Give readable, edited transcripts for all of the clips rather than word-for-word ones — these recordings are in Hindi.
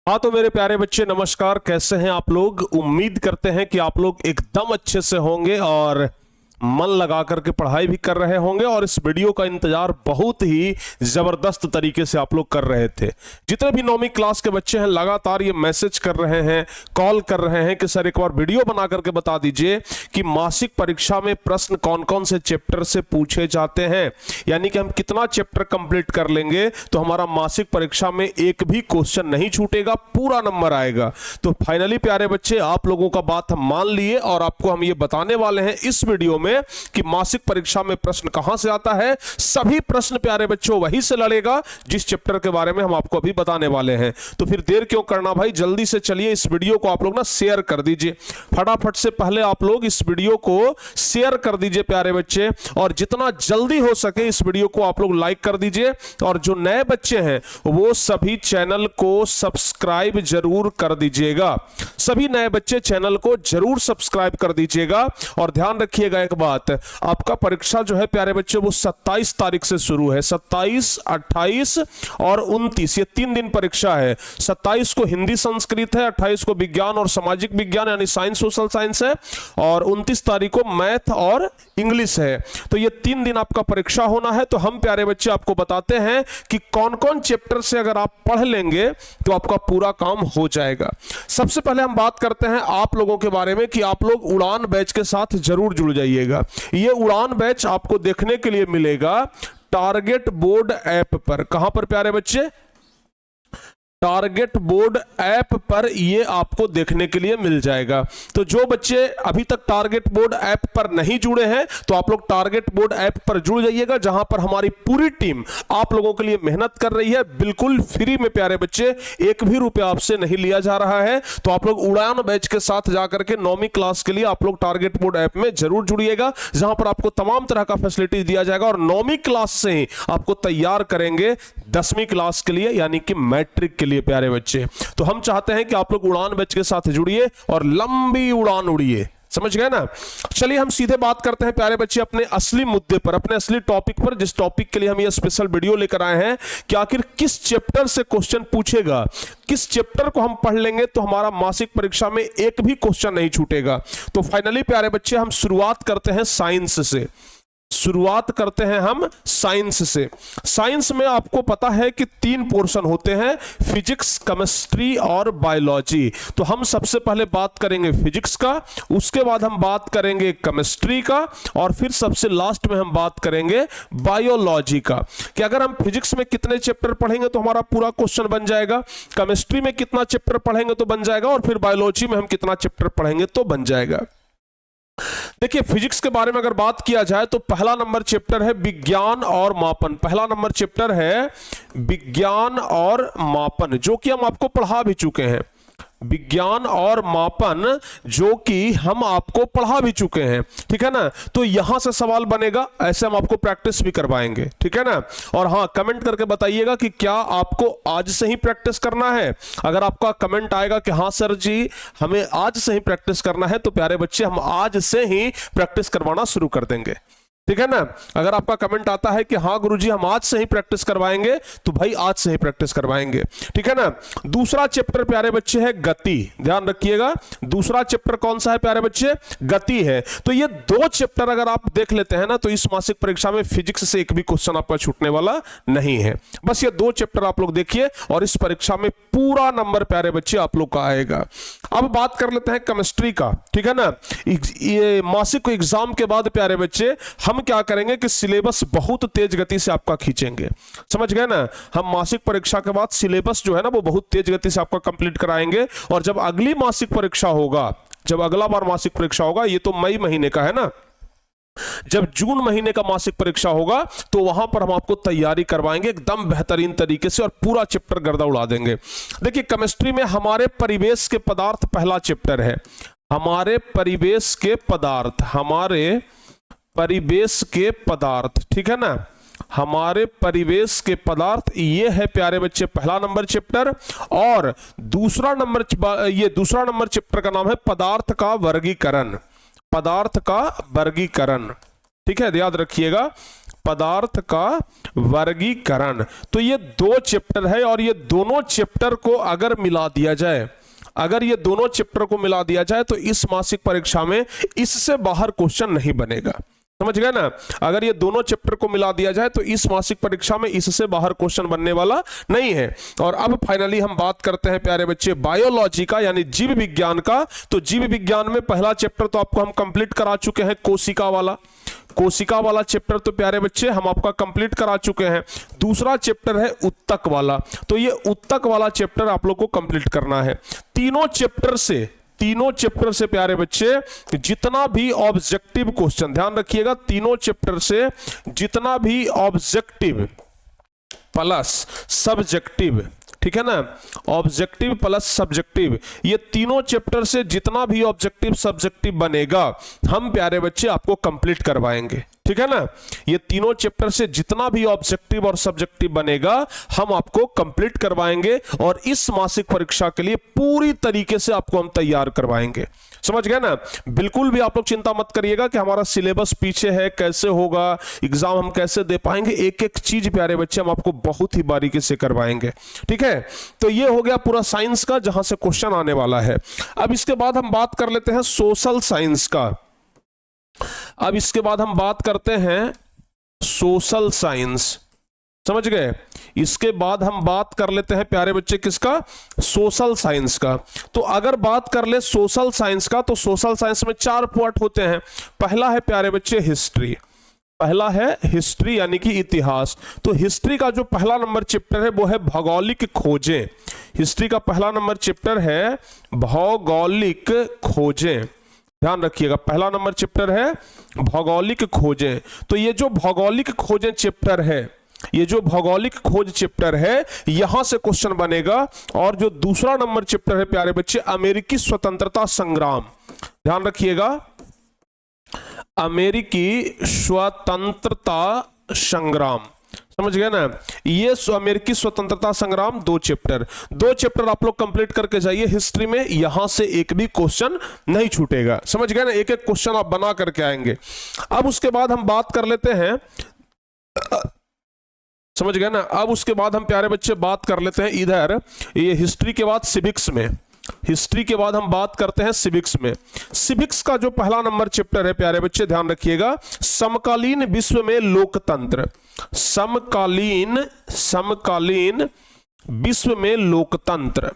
हाँ तो मेरे प्यारे बच्चे नमस्कार। कैसे हैं आप लोग? उम्मीद करते हैं कि आप लोग एकदम अच्छे से होंगे और मन लगा करके पढ़ाई भी कर रहे होंगे और इस वीडियो का इंतजार बहुत ही जबरदस्त तरीके से आप लोग कर रहे थे। जितने भी 9वीं क्लास के बच्चे हैं लगातार ये मैसेज कर रहे हैं, कॉल कर रहे हैं कि सर एक बार वीडियो बना करके बता दीजिए कि मासिक परीक्षा में प्रश्न कौन कौन से चैप्टर से पूछे जाते हैं, यानी कि हम कितना चैप्टर कंप्लीट कर लेंगे तो हमारा मासिक परीक्षा में एक भी क्वेश्चन नहीं छूटेगा, पूरा नंबर आएगा। तो फाइनली प्यारे बच्चे आप लोगों का बात हम मान लिए और आपको हम ये बताने वाले हैं इस वीडियो में कि मासिक परीक्षा में प्रश्न कहां से आता है। सभी प्रश्न प्यारे बच्चों वहीं से लड़ेगा जिस चैप्टर के बारे में हम आपको अभी बताने वाले हैं। तो फिर देर क्यों करना भाई, जल्दी से चलिए इस वीडियो को आप लोग ना शेयर कर दीजिए। फटाफट से पहले आप लोग इस वीडियो को शेयर कर दीजिए प्यारे बच्चे, और जितना जल्दी हो सके इस वीडियो को आप लोग लाइक कर दीजिए। और जो नए बच्चे हैं वो सभी चैनल को सब्सक्राइब जरूर कर दीजिएगा। सभी नए बच्चे चैनल को जरूर सब्सक्राइब कर दीजिएगा। और ध्यान रखिएगा एक बात, आपका परीक्षा जो है प्यारे बच्चे वो 27 तारीख से शुरू है। 27, 28 और 29 ये 3 दिन परीक्षा है। 27 को हिंदी संस्कृत है, 28 को विज्ञान और सामाजिक विज्ञान यानी साइंस सोशल साइंस है, और 29 तारीख को मैथ और इंग्लिश है। तो ये 3 दिन आपका परीक्षा होना है। तो हम प्यारे बच्चे आपको बताते हैं कि कौन कौन चैप्टर से अगर आप पढ़ लेंगे तो आपका पूरा काम हो जाएगा। सबसे पहले हम बात करते हैं आप लोगों के बारे में कि आप लोग उड़ान बैच के साथ जरूर जुड़ जाइएगा। ये उड़ान बैच आपको देखने के लिए मिलेगा टारगेट बोर्ड ऐप पर। कहां पर प्यारे बच्चे? टारगेट बोर्ड ऐप पर ये आपको देखने के लिए मिल जाएगा। तो जो बच्चे अभी तक टारगेट बोर्ड ऐप पर नहीं जुड़े हैं तो आप लोग टारगेट बोर्ड ऐप पर जुड़ जाइएगा, जहां पर हमारी पूरी टीम आप लोगों के लिए मेहनत कर रही है बिल्कुल फ्री में प्यारे बच्चे। एक भी रुपया आपसे नहीं लिया जा रहा है। तो आप लोग उड़ान बैच के साथ जाकर के 9वीं क्लास के लिए आप लोग टारगेट बोर्ड ऐप में जरूर जुड़िएगा, जहां पर आपको तमाम तरह का फैसिलिटी दिया जाएगा और 9वीं क्लास से ही आपको तैयार करेंगे 10वीं क्लास के लिए यानी कि मैट्रिक के लिए प्यारे बच्चे। तो हम चाहते हैं कि आप लोग उड़ान बैच के साथ जुड़िए और लंबी उड़ान उड़िए। समझ गए ना? चलिए हम सीधे बात करते हैं प्यारे बच्चे अपने असली मुद्दे पर, अपने असली टॉपिक पर, जिस टॉपिक के लिए हम ये स्पेशल वीडियो लेकर आए हैं कि आखिर किस चैप्टर से क्वेश्चन पूछेगा, किस चैप्टर को हम पढ़ लेंगे तो हमारा मासिक परीक्षा में एक भी क्वेश्चन नहीं छूटेगा। तो फाइनली प्यारे बच्चे हम शुरुआत करते हैं साइंस से। शुरुआत करते हैं हम साइंस से। साइंस में आपको पता है कि 3 पोर्शन होते हैं, फिजिक्स, केमिस्ट्री और बायोलॉजी। तो हम सबसे पहले बात करेंगे फिजिक्स का, उसके बाद हम बात करेंगे केमिस्ट्री का, और फिर सबसे लास्ट में हम बात करेंगे बायोलॉजी का। कि अगर हम फिजिक्स में कितने चैप्टर पढ़ेंगे तो हमारा पूरा क्वेश्चन बन जाएगा, केमिस्ट्री में कितना चैप्टर पढ़ेंगे तो बन जाएगा, और फिर बायोलॉजी में हम कितना चैप्टर पढ़ेंगे तो बन जाएगा। देखिए फिजिक्स के बारे में अगर बात किया जाए तो पहला नंबर चैप्टर है विज्ञान और मापन। पहला नंबर चैप्टर है विज्ञान और मापन, जो कि हम आपको पढ़ा भी चुके हैं। विज्ञान और मापन जो कि हम आपको पढ़ा भी चुके हैं, ठीक है ना? तो यहां से सवाल बनेगा, ऐसे हम आपको प्रैक्टिस भी करवाएंगे, ठीक है ना? और हाँ, कमेंट करके बताइएगा कि क्या आपको आज से ही प्रैक्टिस करना है। अगर आपका कमेंट आएगा कि हाँ सर जी हमें आज से ही प्रैक्टिस करना है तो प्यारे बच्चे हम आज से ही प्रैक्टिस करवाना शुरू कर देंगे, ठीक है ना? अगर आपका कमेंट आता है कि हाँ गुरुजी हम आज से ही प्रैक्टिस करवाएंगे तो भाई आज से ही प्रैक्टिस करवाएंगे, ठीक है ना? दूसरा चैप्टर प्यारे बच्चे है गति। ध्यान रखिएगा, दूसरा चैप्टर कौन सा है प्यारे बच्चे? गति है। तो ये 2 चैप्टर अगर आप देख लेते हैं ना तो इस मासिक परीक्षा में फिजिक्स से एक भी क्वेश्चन आपका छूटने वाला नहीं है। बस ये 2 चैप्टर आप लोग देखिए और इस परीक्षा में पूरा नंबर प्यारे बच्चे आप लोग का आएगा। अब बात कर लेते हैं केमिस्ट्री का, ठीक है ना? ये मासिक एग्जाम के बाद प्यारे बच्चे हम क्या करेंगे कि सिलेबस बहुत तेज गति से आपका खींचेंगे। समझ गए ना? हम मासिक परीक्षा के बाद सिलेबस जो है ना वो बहुत तेज गति से आपका कंप्लीट कराएंगे। और जब अगली मासिक परीक्षा होगा, जब अगला बार मासिक परीक्षा होगा, ये तो मई महीने का है ना, जब जून महीने का मासिक परीक्षा होगा तो वहां पर हम आपको तैयारी करवाएंगे एकदम बेहतरीन तरीके से और पूरा चैप्टर गर्दा उड़ा देंगे। देखिए केमिस्ट्री में हमारे परिवेश के पदार्थ पहला चैप्टर है। हमारे परिवेश के पदार्थ, हमारे परिवेश के पदार्थ, ठीक है ना? हमारे परिवेश के पदार्थ, ये है प्यारे बच्चे पहला नंबर चैप्टर। और दूसरा नंबर चैप्टर का नाम है पदार्थ का वर्गीकरण। पदार्थ का वर्गीकरण, ठीक है? याद रखिएगा पदार्थ का वर्गीकरण। तो ये 2 चैप्टर है और ये दोनों चैप्टर को अगर मिला दिया जाए, अगर ये दोनों चैप्टर को मिला दिया जाए तो इस मासिक परीक्षा में इससे बाहर क्वेश्चन नहीं बनेगा। समझ गए ना? अगर ये दोनों चैप्टर को मिला दिया जाए तो इस मासिक परीक्षा में इससे बाहर क्वेश्चन बनने वाला नहीं है। और अब फाइनली हम बात करते हैं प्यारे बच्चे बायोलॉजी का, यानी जीव विज्ञान का। तो जीव विज्ञान में पहला चैप्टर तो आपको हम कंप्लीट करा चुके हैं, कोशिका वाला। कोशिका वाला चैप्टर तो प्यारे बच्चे हम आपका कंप्लीट करा चुके हैं। दूसरा चैप्टर है उत्तक वाला, तो ये उत्तक वाला चैप्टर आप लोग को कंप्लीट करना है। तीनों चैप्टर से प्यारे बच्चे जितना भी ऑब्जेक्टिव क्वेश्चन, ध्यान रखिएगा, तीनों चैप्टर से जितना भी ऑब्जेक्टिव प्लस सब्जेक्टिव, ठीक है ना, ऑब्जेक्टिव प्लस सब्जेक्टिव, ये तीनों चैप्टर से जितना भी ऑब्जेक्टिव सब्जेक्टिव बनेगा हम प्यारे बच्चे आपको कंप्लीट करवाएंगे। ठीक है ना? ये तीनों चैप्टर से जितना भी ऑब्जेक्टिव और सब्जेक्टिव बनेगा हम आपको कंप्लीट करवाएंगे और इस मासिक परीक्षा के लिए पूरी तरीके से आपको हम तैयार करवाएंगे। समझ गए ना? बिल्कुल भी आप लोग चिंता मत करिएगा कि हमारा सिलेबस पीछे है, कैसे होगा एग्जाम, हम कैसे दे पाएंगे। एक एक चीज प्यारे बच्चे हम आपको बहुत ही बारीकी से करवाएंगे। ठीक है? तो ये हो गया पूरा साइंस का, जहां से क्वेश्चन आने वाला है। अब इसके बाद हम बात कर लेते हैं सोशल साइंस का। अब इसके बाद हम बात करते हैं सोशल साइंस। समझ गए? इसके बाद हम बात कर लेते हैं प्यारे बच्चे किसका? सोशल साइंस का। तो अगर बात कर ले सोशल साइंस का, तो सोशल साइंस में 4 पार्ट होते हैं। पहला है प्यारे बच्चे हिस्ट्री, पहला है हिस्ट्री यानी कि इतिहास। तो हिस्ट्री का जो पहला नंबर चैप्टर है वो है भौगोलिक खोजें। हिस्ट्री का पहला नंबर चैप्टर है भौगोलिक खोजें, ध्यान रखिएगा, पहला नंबर चैप्टर है भौगोलिक खोजें। तो ये जो भौगोलिक खोजें चैप्टर है, ये जो भौगोलिक खोज चैप्टर है, यहां से क्वेश्चन बनेगा। और जो दूसरा नंबर चैप्टर है प्यारे बच्चे अमेरिकी स्वतंत्रता संग्राम, ध्यान रखिएगा, अमेरिकी स्वतंत्रता संग्राम। समझ गए ना? ये अमेरिकी स्वतंत्रता संग्राम 2 चैप्टर आप लोग कंप्लीट करके जाइए हिस्ट्री में, यहां से एक भी क्वेश्चन नहीं छूटेगा। समझ गए ना? एक एक क्वेश्चन आप बना करके आएंगे। अब उसके बाद हम बात कर लेते हैं, समझ गए ना? अब उसके बाद हम प्यारे बच्चे बात कर लेते हैं इधर, ये हिस्ट्री के बाद सिविक्स में, हिस्ट्री के बाद हम बात करते हैं सिविक्स में। सिविक्स का जो पहला नंबर चैप्टर है प्यारे बच्चे ध्यान रखिएगा, समकालीन विश्व में लोकतंत्र। समकालीन विश्व में लोकतंत्र,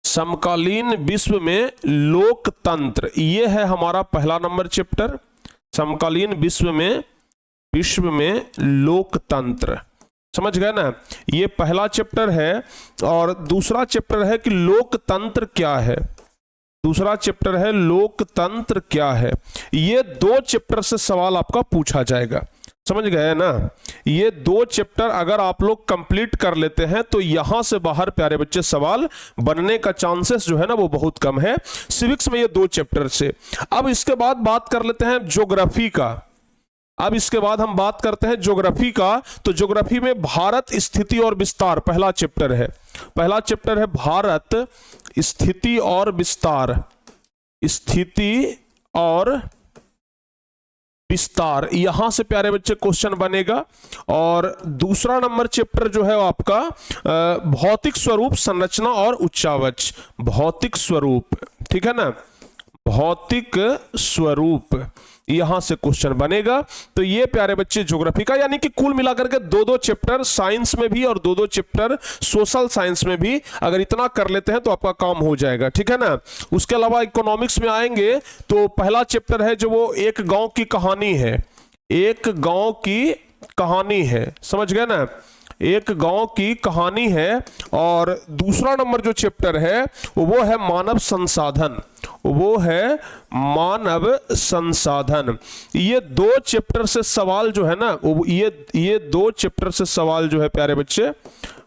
समकालीन विश्व में लोकतंत्र, ये है हमारा पहला नंबर चैप्टर, समकालीन विश्व में लोकतंत्र। समझ गए ना? ये पहला चैप्टर है। और दूसरा चैप्टर है कि लोकतंत्र क्या है, दूसरा चैप्टर है लोकतंत्र क्या है। ये 2 चैप्टर से सवाल आपका पूछा जाएगा। समझ गए ना? ये 2 चैप्टर अगर आप लोग कंप्लीट कर लेते हैं तो यहां से बाहर प्यारे बच्चे सवाल बनने का चांसेस जो है ना वो बहुत कम है सिविक्स में, ये 2 चैप्टर से। अब इसके बाद बात कर लेते हैं ज्योग्राफी का। अब इसके बाद हम बात करते हैं ज्योग्राफी का। तो ज्योग्राफी में भारत स्थिति और विस्तार पहला चैप्टर है, पहला चैप्टर है भारत स्थिति और विस्तार, स्थिति और विस्तार, यहां से प्यारे बच्चे क्वेश्चन बनेगा। और दूसरा नंबर चैप्टर जो है आपका भौतिक स्वरूप, संरचना और उच्चावच, भौतिक स्वरूप, ठीक है ना, भौतिक स्वरूप, यहां से क्वेश्चन बनेगा। तो ये प्यारे बच्चे ज्योग्राफी का, यानी कि कुल मिलाकर के 2-2 चैप्टर साइंस में भी और 2-2 चैप्टर सोशल साइंस में भी, अगर इतना कर लेते हैं तो आपका काम हो जाएगा। ठीक है ना? उसके अलावा इकोनॉमिक्स में आएंगे तो पहला चैप्टर है जो वो एक गांव की कहानी है, एक गांव की कहानी है। समझ गए ना? एक गांव की कहानी है। और दूसरा नंबर जो चैप्टर है वो है मानव संसाधन, वो है मानव संसाधन। ये 2 चैप्टर से सवाल जो है ना, ये 2 चैप्टर से सवाल जो है प्यारे बच्चे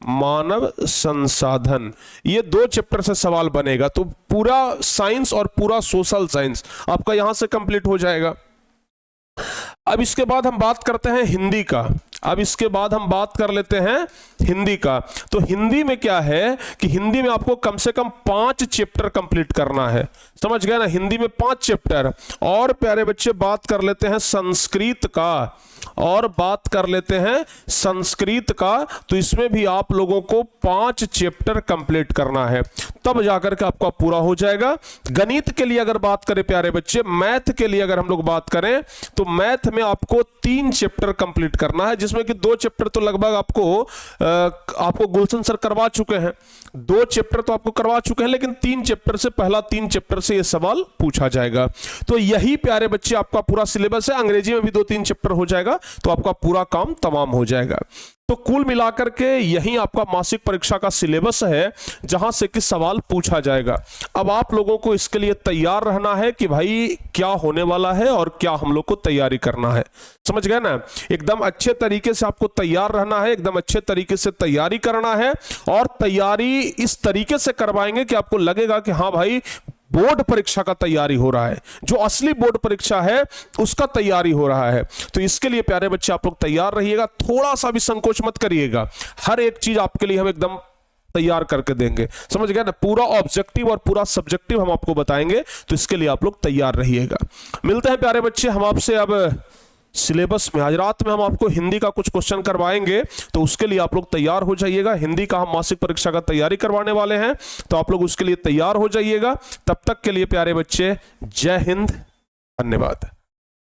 मानव संसाधन, ये 2 चैप्टर से सवाल बनेगा। तो पूरा साइंस और पूरा सोशल साइंस आपका यहां से कंप्लीट हो जाएगा। अब इसके बाद हम बात करते हैं हिंदी का। अब इसके बाद हम बात कर लेते हैं हिंदी का। तो हिंदी में क्या है कि हिंदी में आपको कम से कम 5 चैप्टर कंप्लीट करना है, समझ गए ना, हिंदी में 5 चैप्टर। और प्यारे बच्चे बात कर लेते हैं संस्कृत का, और बात कर लेते हैं संस्कृत का। तो इसमें भी आप लोगों को 5 चैप्टर कंप्लीट करना है, तब जाकर के आपका पूरा हो जाएगा। गणित के लिए अगर बात करें प्यारे बच्चे, मैथ के लिए अगर हम लोग बात करें, तो मैथ में आपको 3 चैप्टर कंप्लीट करना है, जिसमें कि 2 चैप्टर तो लगभग आपको गुलशन सर करवा चुके हैं, 2 चैप्टर तो आपको करवा चुके हैं, लेकिन 3 चैप्टर से, पहला 3 चैप्टर से यह सवाल पूछा जाएगा। तो यही प्यारे बच्चे आपका पूरा सिलेबस है। अंग्रेजी में भी 2-3 चैप्टर हो जाएगा, तो आपका पूरा काम तमाम हो जाएगा। तो कुल मिलाकर के यही आपका मासिक परीक्षा का सिलेबस है, जहां से कि सवाल पूछा जाएगा। अब आप लोगों को इसके लिए तैयार रहना है कि भाई क्या होने वाला है और क्या हम लोग को तैयारी करना है, समझ गए ना। एकदम अच्छे तरीके से आपको तैयार रहना है, एकदम अच्छे तरीके से तैयारी करना है, और तैयारी इस तरीके से करवाएंगे कि आपको लगेगा कि हाँ भाई बोर्ड परीक्षा का तैयारी हो रहा है, जो असली बोर्ड परीक्षा है उसका तैयारी हो रहा है। तो इसके लिए प्यारे बच्चे आप लोग तैयार रहिएगा, थोड़ा सा भी संकोच मत करिएगा, हर एक चीज आपके लिए हम एकदम तैयार करके देंगे, समझ गए ना। पूरा ऑब्जेक्टिव और पूरा सब्जेक्टिव हम आपको बताएंगे, तो इसके लिए आप लोग तैयार रहिएगा। मिलते हैं प्यारे बच्चे हम आपसे अब सिलेबस में। आज रात में हम आपको हिंदी का कुछ क्वेश्चन करवाएंगे, तो उसके लिए आप लोग तैयार हो जाइएगा। हिंदी का हम मासिक परीक्षा का तैयारी करवाने वाले हैं, तो आप लोग उसके लिए तैयार हो जाइएगा। तब तक के लिए प्यारे बच्चे, जय हिंद, धन्यवाद।